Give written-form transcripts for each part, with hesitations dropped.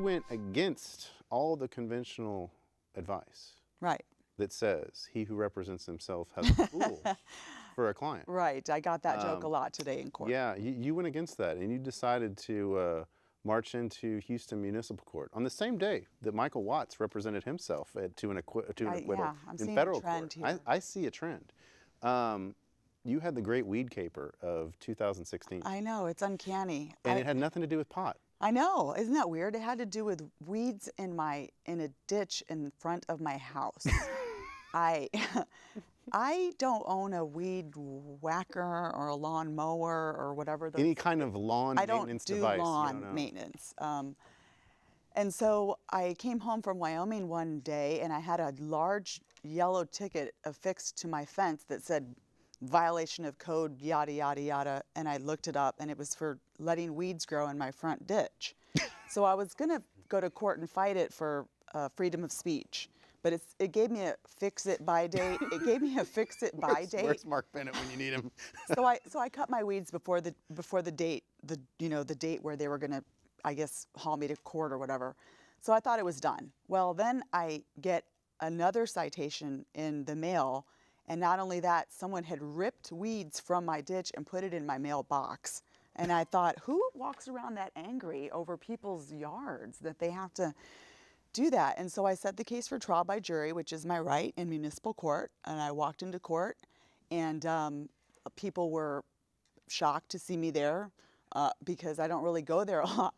went against all the conventional advice Right. that says he who represents himself has a fool for a client. Right. I got that joke a lot today in court. Yeah, you went against that, and you decided to march into Houston Municipal Court on the same day that Michael Watts represented himself to an acquittal Yeah, I'm in seeing federal a trend court. here. I see a trend. You had the great weed caper of 2016. I know, it's uncanny. And it had nothing to do with pot. I know, isn't that weird? It had to do with weeds in a ditch in front of my house. I don't own a weed whacker or a lawn mower or whatever. Any kind of lawn maintenance device. I don't do lawn maintenance. And so I came home from Wyoming one day and I had a large yellow ticket affixed to my fence that said violation of code, yada, yada, yada. And I looked it up and it was for letting weeds grow in my front ditch. So I was going to go to court and fight it for freedom of speech. But it gave me a fix-it-by date. It gave me a fix-it-by date. Where's Mark Bennett when you need him? So I cut my weeds before the date, the date where they were gonna, I guess, haul me to court or whatever. So I thought it was done. Well, then I get another citation in the mail, and not only that, someone had ripped weeds from my ditch and put it in my mailbox. And I thought, who walks around that angry over people's yards that they have to do that? And so I set the case for trial by jury, which is my right in municipal court. And I walked into court, and people were shocked to see me there because I don't really go there a lot.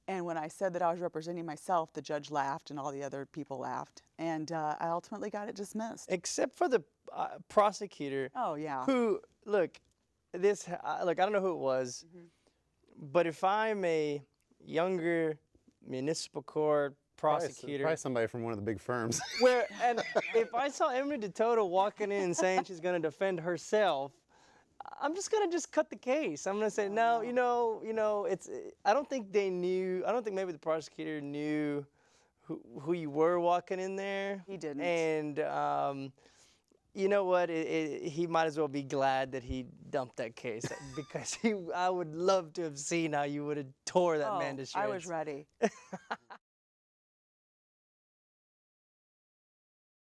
And when I said that I was representing myself, the judge laughed and all the other people laughed. And I ultimately got it dismissed. Except for the prosecutor. Oh, yeah. Who, look, I don't know who it was, but if I'm a younger municipal court prosecutor. Probably somebody from one of the big firms. And if I saw Emily Detoto walking in and saying she's going to defend herself, I'm just going to cut the case. I'm going to say, no, I don't think they knew, I don't think maybe the prosecutor knew who you were walking in there. He didn't. And you know what, he might as well be glad that he dumped that case because I would love to have seen how you would have tore that man to shreds. I was ready.